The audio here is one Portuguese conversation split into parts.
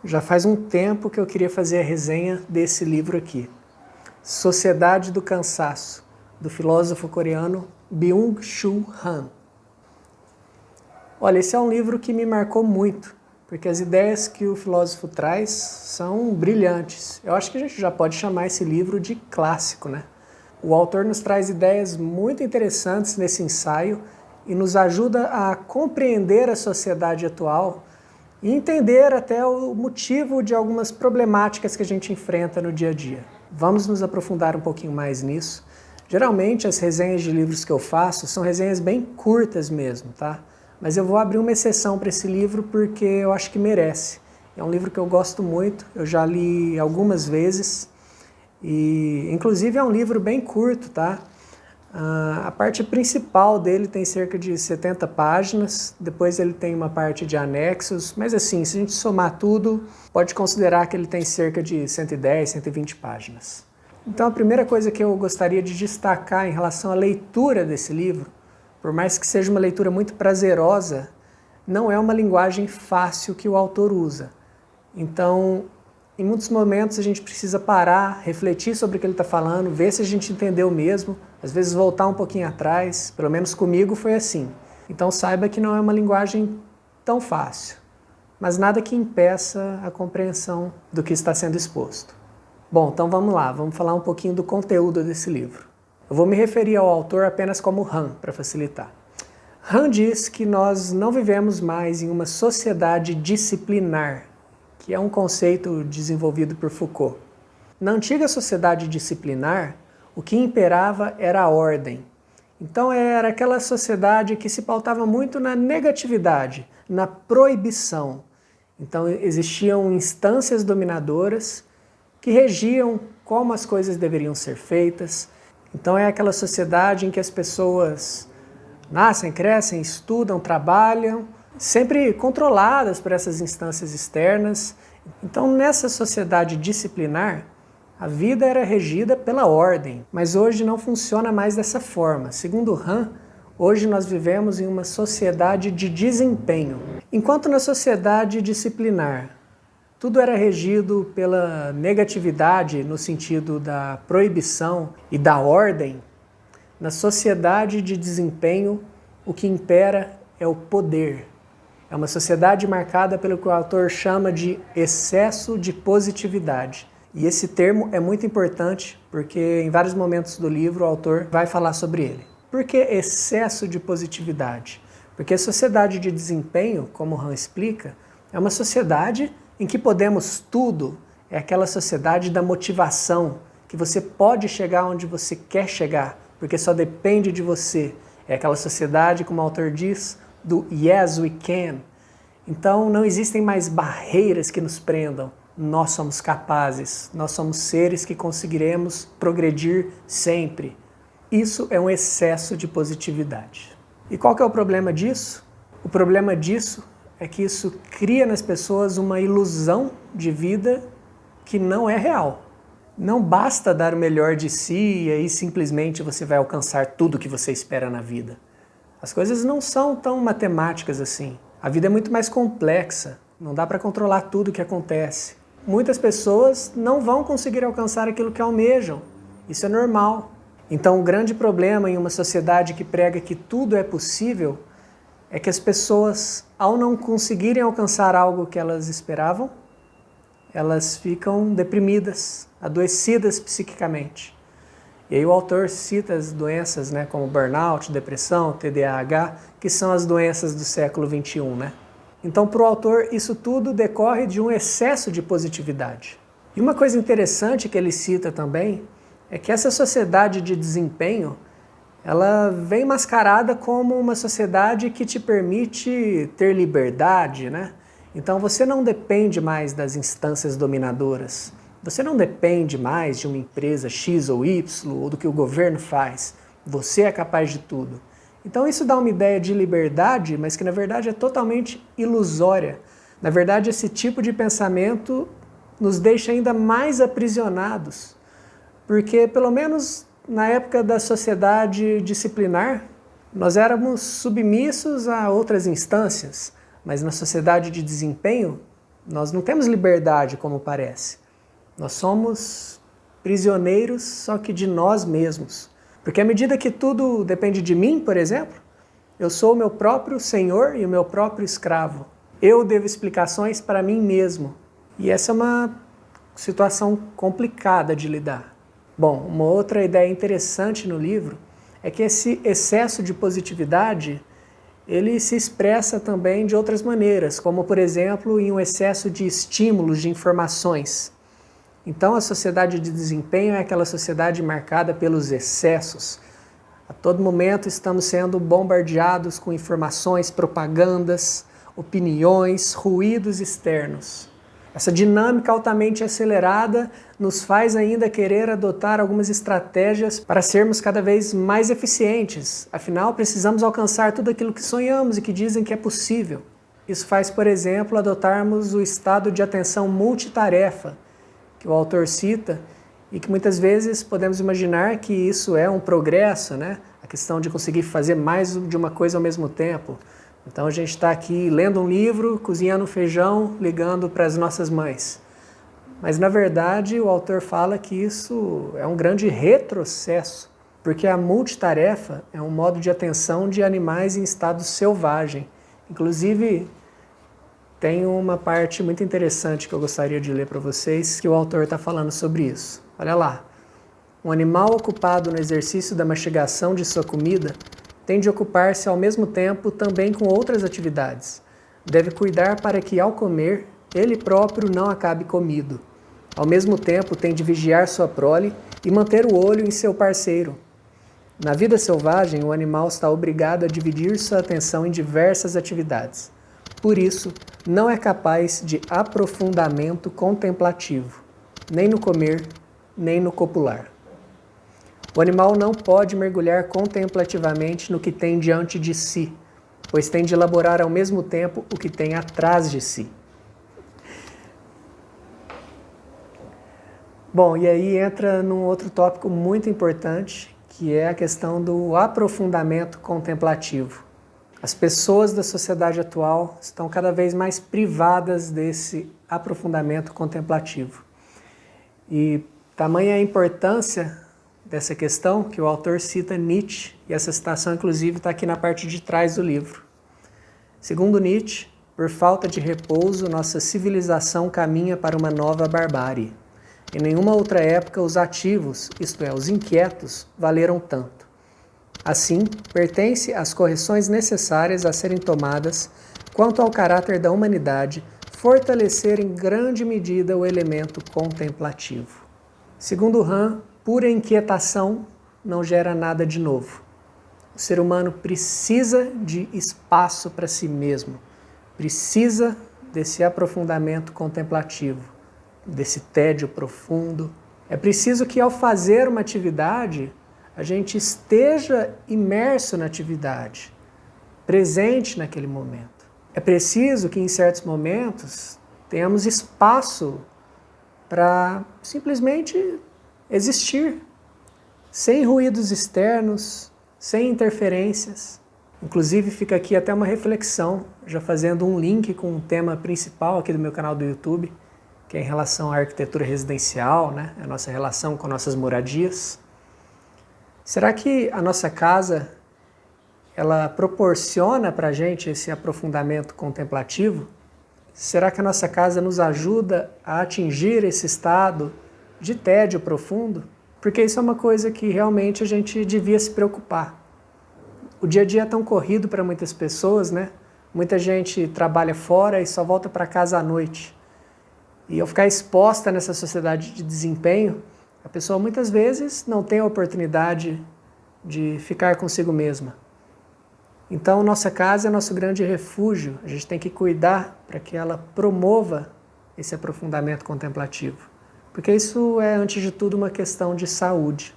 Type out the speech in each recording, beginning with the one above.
Já faz um tempo que eu queria fazer a resenha desse livro aqui. Sociedade do Cansaço, do filósofo coreano Byung-Chul Han. Olha, esse é um livro que me marcou muito, porque as ideias que o filósofo traz são brilhantes. Eu acho que a gente já pode chamar esse livro de clássico, né? O autor nos traz ideias muito interessantes nesse ensaio e nos ajuda a compreender a sociedade atual e entender até o motivo de algumas problemáticas que a gente enfrenta no dia a dia. Vamos nos aprofundar um pouquinho mais nisso. Geralmente as resenhas de livros que eu faço são resenhas bem curtas mesmo, tá? Mas eu vou abrir uma exceção para esse livro porque eu acho que merece. É um livro que eu gosto muito, eu já li algumas vezes e inclusive é um livro bem curto, tá? A parte principal dele tem cerca de 70 páginas, depois ele tem uma parte de anexos, mas assim, se a gente somar tudo, pode considerar que ele tem cerca de 110, 120 páginas. Então a primeira coisa que eu gostaria de destacar em relação à leitura desse livro, por mais que seja uma leitura muito prazerosa, não é uma linguagem fácil que o autor usa. Então, em muitos momentos a gente precisa parar, refletir sobre o que ele está falando, ver se a gente entendeu mesmo, às vezes voltar um pouquinho atrás, pelo menos comigo foi assim. Então saiba que não é uma linguagem tão fácil, mas nada que impeça a compreensão do que está sendo exposto. Bom, então vamos lá, vamos falar um pouquinho do conteúdo desse livro. Eu vou me referir ao autor apenas como Han, para facilitar. Han diz que nós não vivemos mais em uma sociedade disciplinar, que é um conceito desenvolvido por Foucault. Na antiga sociedade disciplinar, o que imperava era a ordem. Então era aquela sociedade que se pautava muito na negatividade, na proibição. Então existiam instâncias dominadoras que regiam como as coisas deveriam ser feitas. Então é aquela sociedade em que as pessoas nascem, crescem, estudam, trabalham, sempre controladas por essas instâncias externas. Então, nessa sociedade disciplinar, a vida era regida pela ordem, mas hoje não funciona mais dessa forma. Segundo Han, hoje nós vivemos em uma sociedade de desempenho. Enquanto na sociedade disciplinar, tudo era regido pela negatividade no sentido da proibição e da ordem, na sociedade de desempenho, o que impera é o poder. É uma sociedade marcada pelo que o autor chama de excesso de positividade. E esse termo é muito importante porque em vários momentos do livro o autor vai falar sobre ele. Por que excesso de positividade? Porque a sociedade de desempenho, como Han explica, é uma sociedade em que podemos tudo, é aquela sociedade da motivação, que você pode chegar onde você quer chegar, porque só depende de você. É aquela sociedade, como o autor diz, do yes we can. Então não existem mais barreiras que nos prendam. Nós somos capazes, nós somos seres que conseguiremos progredir sempre. Isso é um excesso de positividade. E qual que é o problema disso? O problema disso é que isso cria nas pessoas uma ilusão de vida que não é real. Não basta dar o melhor de si e aí simplesmente você vai alcançar tudo o que você espera na vida. As coisas não são tão matemáticas assim. A vida é muito mais complexa, não dá para controlar tudo o que acontece. Muitas pessoas não vão conseguir alcançar aquilo que almejam. Isso é normal. Então o grande problema em uma sociedade que prega que tudo é possível é que as pessoas, ao não conseguirem alcançar algo que elas esperavam, elas ficam deprimidas, adoecidas psiquicamente. E aí o autor cita as doenças, né, como burnout, depressão, TDAH, que são as doenças do século XXI, né? Então, para o autor, isso tudo decorre de um excesso de positividade. E uma coisa interessante que ele cita também é que essa sociedade de desempenho, ela vem mascarada como uma sociedade que te permite ter liberdade, né? Então você não depende mais das instâncias dominadoras. Você não depende mais de uma empresa X ou Y ou do que o governo faz. Você é capaz de tudo. Então isso dá uma ideia de liberdade, mas que na verdade é totalmente ilusória. Na verdade, esse tipo de pensamento nos deixa ainda mais aprisionados. Porque pelo menos na época da sociedade disciplinar, nós éramos submissos a outras instâncias, mas na sociedade de desempenho, Nós não temos liberdade como parece. Nós somos prisioneiros só que de nós mesmos. Porque à medida que tudo depende de mim, por exemplo, eu sou o meu próprio senhor e o meu próprio escravo. Eu devo explicações para mim mesmo. E essa é uma situação complicada de lidar. Bom, uma outra ideia interessante no livro é que esse excesso de positividade, ele se expressa também de outras maneiras, como por exemplo em um excesso de estímulos, de informações. Então a sociedade de desempenho é aquela sociedade marcada pelos excessos. A todo momento estamos sendo bombardeados com informações, propagandas, opiniões, ruídos externos. Essa dinâmica altamente acelerada nos faz ainda querer adotar algumas estratégias para sermos cada vez mais eficientes. Afinal, precisamos alcançar tudo aquilo que sonhamos e que dizem que é possível. Isso faz, por exemplo, adotarmos o estado de atenção multitarefa, que o autor cita, e que muitas vezes podemos imaginar que isso é um progresso, né? A questão de conseguir fazer mais de uma coisa ao mesmo tempo. Então a gente está aqui lendo um livro, cozinhando feijão, ligando para as nossas mães. Mas na verdade o autor fala que isso é um grande retrocesso, porque a multitarefa é um modo de atenção de animais em estado selvagem. Inclusive tem uma parte muito interessante que eu gostaria de ler para vocês, que o autor está falando sobre isso. Olha lá. Um animal ocupado no exercício da mastigação de sua comida tem de ocupar-se ao mesmo tempo também com outras atividades. Deve cuidar para que, ao comer, ele próprio não acabe comido. Ao mesmo tempo, tem de vigiar sua prole e manter o olho em seu parceiro. Na vida selvagem, o animal está obrigado a dividir sua atenção em diversas atividades. Por isso, não é capaz de aprofundamento contemplativo, nem no comer, nem no copular. O animal não pode mergulhar contemplativamente no que tem diante de si, pois tem de elaborar ao mesmo tempo o que tem atrás de si. Bom, e aí entra num outro tópico muito importante, que é a questão do aprofundamento contemplativo. As pessoas da sociedade atual estão cada vez mais privadas desse aprofundamento contemplativo. E tamanha a importância dessa questão que o autor cita Nietzsche, e essa citação inclusive está aqui na parte de trás do livro. Segundo Nietzsche, por falta de repouso, nossa civilização caminha para uma nova barbárie. Em nenhuma outra época os ativos, isto é, os inquietos, valeram tanto. Assim, pertence às correções necessárias a serem tomadas quanto ao caráter da humanidade, fortalecer em grande medida o elemento contemplativo. Segundo Hahn, pura inquietação não gera nada de novo. O ser humano precisa de espaço para si mesmo, precisa desse aprofundamento contemplativo, desse tédio profundo. É preciso que ao fazer uma atividade, a gente esteja imerso na atividade, presente naquele momento. É preciso que em certos momentos tenhamos espaço para simplesmente existir, sem ruídos externos, sem interferências. Inclusive fica aqui até uma reflexão, já fazendo um link com o tema principal aqui do meu canal do YouTube, que é em relação à arquitetura residencial, né? A nossa relação com nossas moradias. Será que a nossa casa, ela proporciona para a gente esse aprofundamento contemplativo? Será que a nossa casa nos ajuda a atingir esse estado de tédio profundo? Porque isso é uma coisa que realmente a gente devia se preocupar. O dia a dia é tão corrido para muitas pessoas, né? Muita gente trabalha fora e só volta para casa à noite. E ao ficar exposta nessa sociedade de desempenho, a pessoa muitas vezes não tem a oportunidade de ficar consigo mesma. Então, nossa casa é nosso grande refúgio. A gente tem que cuidar para que ela promova esse aprofundamento contemplativo. Porque isso é, antes de tudo, uma questão de saúde.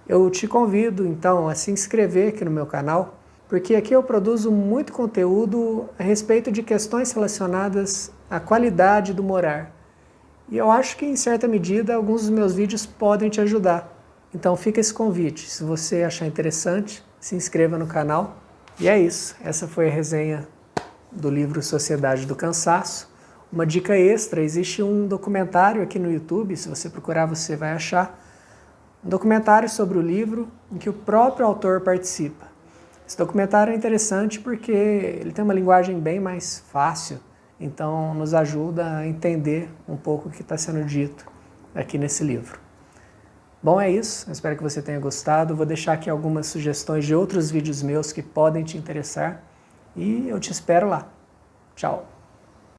Eu te convido, então, a se inscrever aqui no meu canal, porque aqui eu produzo muito conteúdo a respeito de questões relacionadas à qualidade do morar. E eu acho que, em certa medida, alguns dos meus vídeos podem te ajudar. Então fica esse convite. Se você achar interessante, se inscreva no canal. E é isso. Essa foi a resenha do livro Sociedade do Cansaço. Uma dica extra, existe um documentário aqui no YouTube, se você procurar você vai achar, um documentário sobre o livro em que o próprio autor participa. Esse documentário é interessante porque ele tem uma linguagem bem mais fácil, então nos ajuda a entender um pouco o que está sendo dito aqui nesse livro. Bom, é isso. Eu espero que você tenha gostado. Vou deixar aqui algumas sugestões de outros vídeos meus que podem te interessar e eu te espero lá. Tchau!